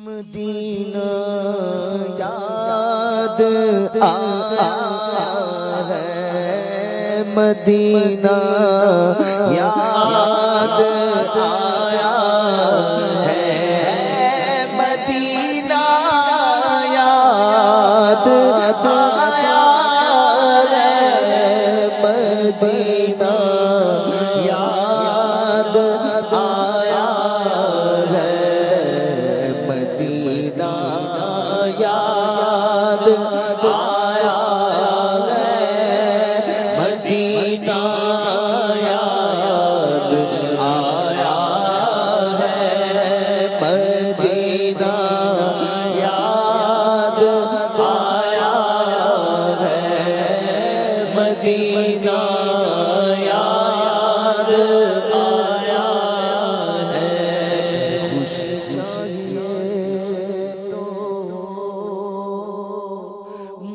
مدینہ یاد آیا ہے، مدینہ یاد آیا ہے، مدینہ یاد آیا ہے، مدینہ یاد آیا ہے، مدینہ یاد آیا ہے، مدینہ یاد آیا ہے، مدینہ یاد آیا ہے، مدینہ یاد آیا ہے۔ خوش چاہیے تو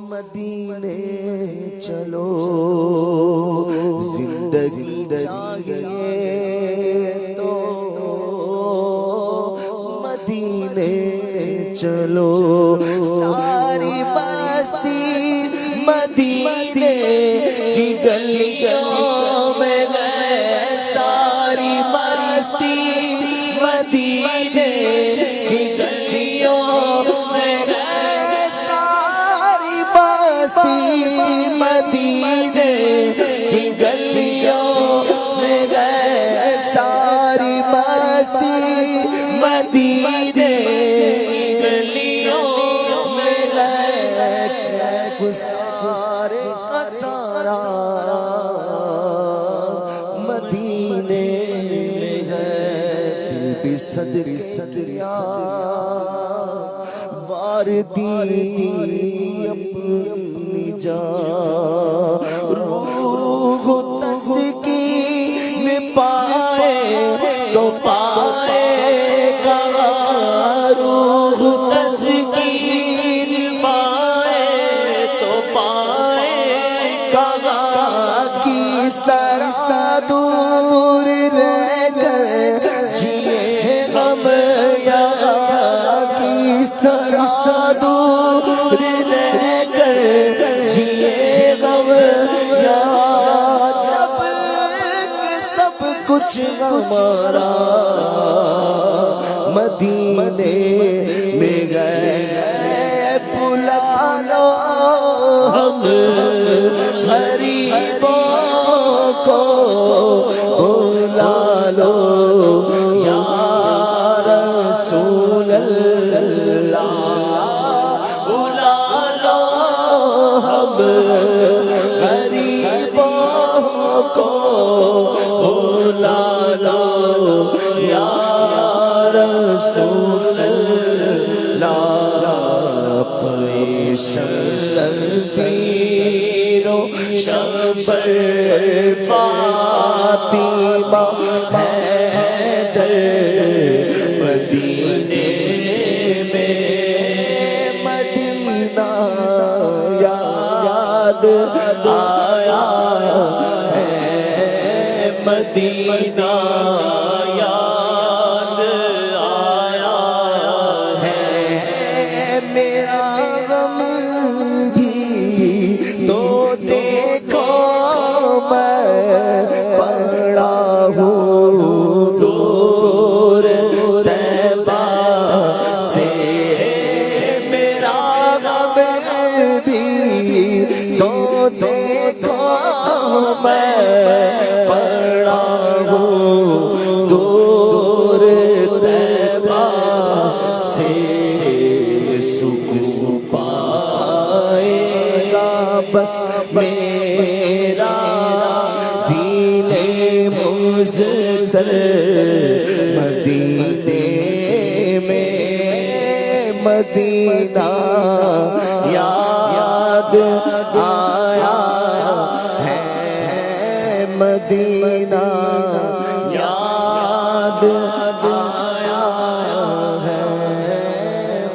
مدینے چلو، زندگی چاہیے تو مدینے چلو، ساری مستی مدینے کی گلیوں میں ہے، ساری مستی مدینے کی گلیوں میں ہے، ساری مستی مدینے کی گلیوں میں ہے، ساری مستی مدینے کی گلیوں میں ہے، سارے سارا مدینے ہے، دل بھی صدریا واردی اپنی جان، روح تسکین پائے تو پائے گا، روح تسکین پائے تو پائے گا، کی سرسا دور رہ کر جیے غم یا، کی سرسا دور رہ کر جیے غم یا، جب کہ سب کچھ ہمارا مدینے میں گئے، بلا لو ہم غریبوں کو، بلا لو یا رسول اللہ، بلا لو ہم غریبوں کو، بلا لو یا رسول اللہ، پیرو شمبر فاطمہ حیدر مدینے میں، مدینہ یاد آیا ہے، مدینہ یاد آیا ہے، میرا غم بھی تو دیکھو میں پڑا ہوں دور طیبہ سے، میرا غم بھی تو دیکھو میں پڑا ہوں دور طیبہ سے، سکون پائے گا بس میرا دل مزتر مدینے میں، مدینہ یاد آیا ہے، مدینہ یاد آیا ہے،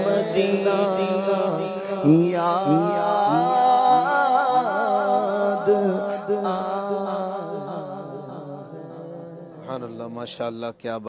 مدینہ یاد سبحان اللہ، ماشاء اللہ، کیا